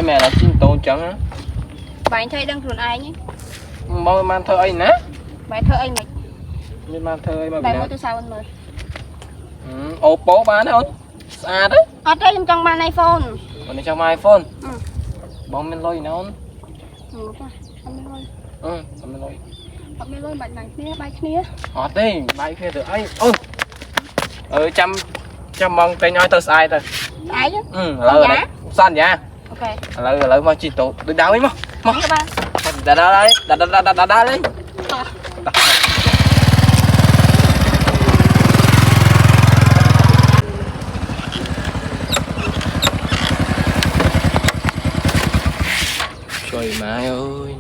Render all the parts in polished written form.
mày mẹ là chim tôn trắng á. Bạn thấy đang ruột ai nhé. Mong mang thơ ấy nè. Bạn thơ anh mày. Nhưng mang thơ ấy mà Bạn mua từ sao anh mời. Oppo bán đấy không? Xa đấy. Ở đây trong bàn iPhone. Còn đây trong iPhone. Ừ. Bóng men lôi nào không? Ừ, anh lôi. Bóng men lôi. Bóng men lôi bạn này kia, bài kia. Họ đi, bài kia từ ấy. Trăm mong tên nói tớ sai thôi. Ai chứ? Lỡ đấy. Xoan dạ. Ok. Lỡ mà chỉ tổ được đau ấy mà. Mong các bạn. Đá đấy, đá đấy. Trời má ơi,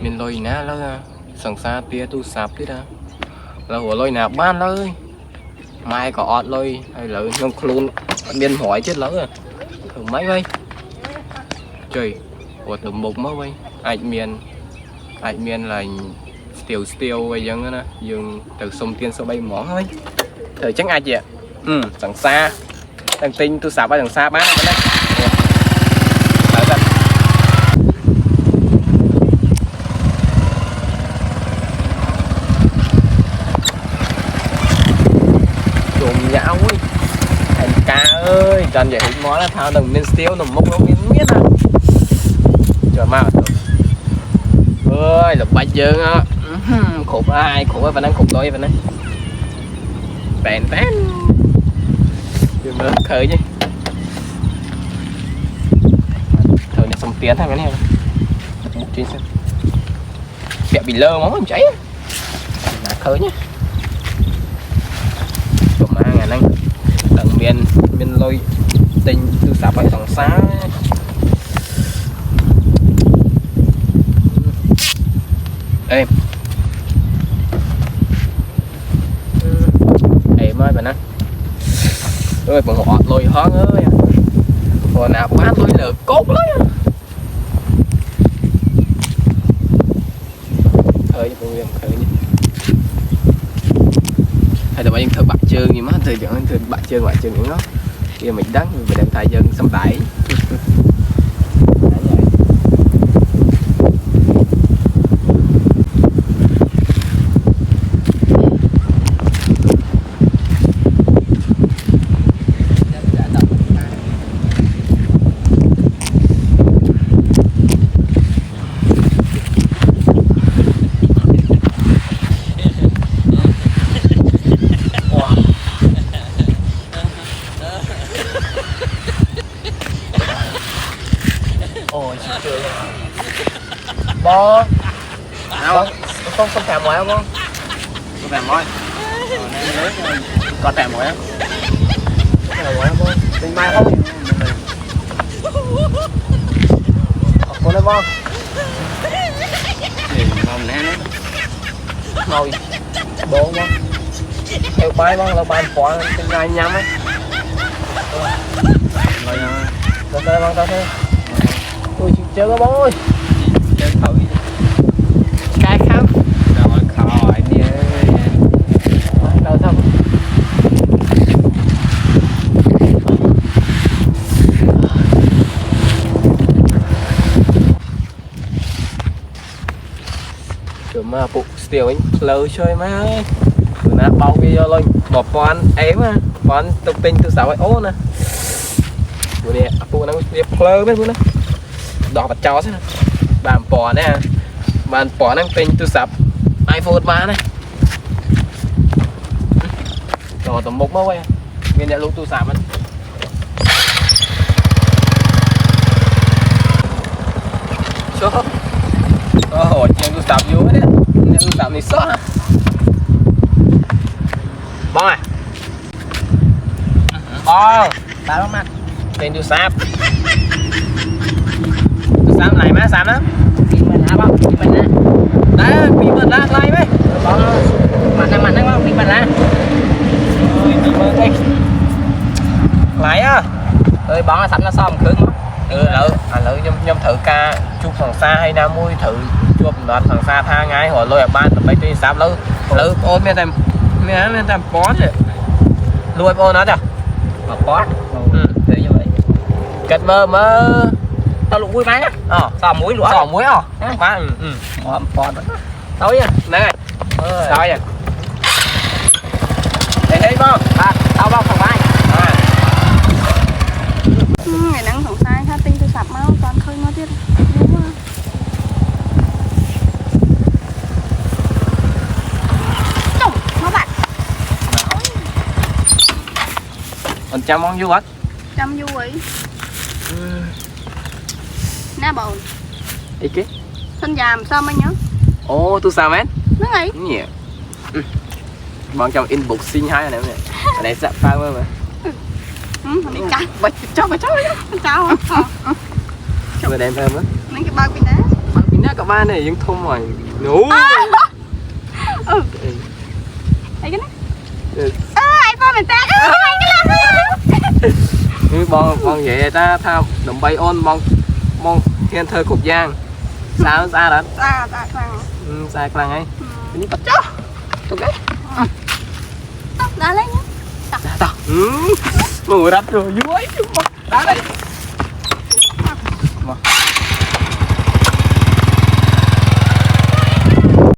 mình lôi ná là sẵn xa tia tu sạp thế đó là của lôi nào ban ơi mai có ọt lôi hay là không luôn miền hỏi chết lỡ à thường mấy vậy trời của tụi một mới vậy ảnh miền là still vậy dân đó dừng từ sông tiên sau bay mỏ thôi thời chắc ai chị ạ sẵn xa đang tin tu sạp ở sẵn xa bán đấy. Nhão ơi anh ca ơi cần vậy món là thao đừng nên tiêu nằm mốc nó miết à trời mà ơi là bạch dương á khổ ai và đang khổ tôi và đấy bèn tán đừng mơ khởi chứ thời này xong tiến thằng cái này một chuyến xem bẹ bị lơ máu không cháy là khởi nhá anh tận miền lôi tình từ xã phải thằng xa em ơi bạn á ơi bọn họ lôi hơn ơi còn nào bán lôi lửa cốt lắm thời bọn em khởi nhé hay là bạn thợ bạc trơn gì má thời gian thợ bạc trơn những nó kia mình đắng mình đem thay dân xâm tải bò nào không thèm mỏi không con không thèm mỏi có thèm mỏi không có thèm mỏi không con tình mai không con đây con ngon nè đấy ngồi bố con theo bài con là bài quả tình mai nhắm ấy rồi tao con tao thế ui chơi có bố ơi chơi thử cái không rồi khỏi đi đâu không kiểu mà phụ tiểu anh lơ chơi má ơi nó bao video lên một con ém á con tập tin từ sáu ấy ố nè bữa nay phụ nó điệp lơ mấy bữa nữa đỏ bật chó thế này bàn bò nè bàn bò năng tin tôi sập iPhone 3 này rồi tầm một mới quay mình đã lúc tôi sạp anh số hồi chuyện tôi sạp vô đấy tôi sạp này sót bông à bông tao lắm anh tin tôi sạp này má sạp đó mình hả bông mình á đã bị mình ra lại mấy mạnh nó không bị mình ra lại á ơi bọn sẵn nó xong cứng lỡ nhom thử ca chụp thằng xa hay nam mui thử chụp đoạn thằng xa tha ngay hồi lôi ở ban tầm mấy tuy sạp lỡ ôi men tem bón rồi lùi ô nó chưa bón như vậy kết mơ tao lụi vui máy nhá xào muối lụa Sò muối à? má còn tối nha Này, sao vậy? Để thấy không? tao bao phòng ai Ngày nắng thằng sai ha tinh tôi sạp máu còn khơi nó tiếp đúng không chồng nó bạn Còn chăm món du hết. chăm vui nè bầu Ý cái. thân giàm sao mày nhớ Ồ, tôi sao mến? nó nghĩ Nhẹ. Bọn trong inbox xin hai này nè. Ở đây sắp pha mà. đi cắt Bạch cho cháu Vừa đem thơm á. mấy cái bao cái đá Bạn pin các bạn này vẫn thơm rồi. Nú. thấy cái này iPhone mình ta cái làm Bọn vậy ta tham đụng bay ôn bọn thiên thơ cục giang. Sao xa đó? ta Xa cái ấy. Ini bắt cho. Ok. tóc đã lấy nhá Mùi rạch rồi vui. Đá đây.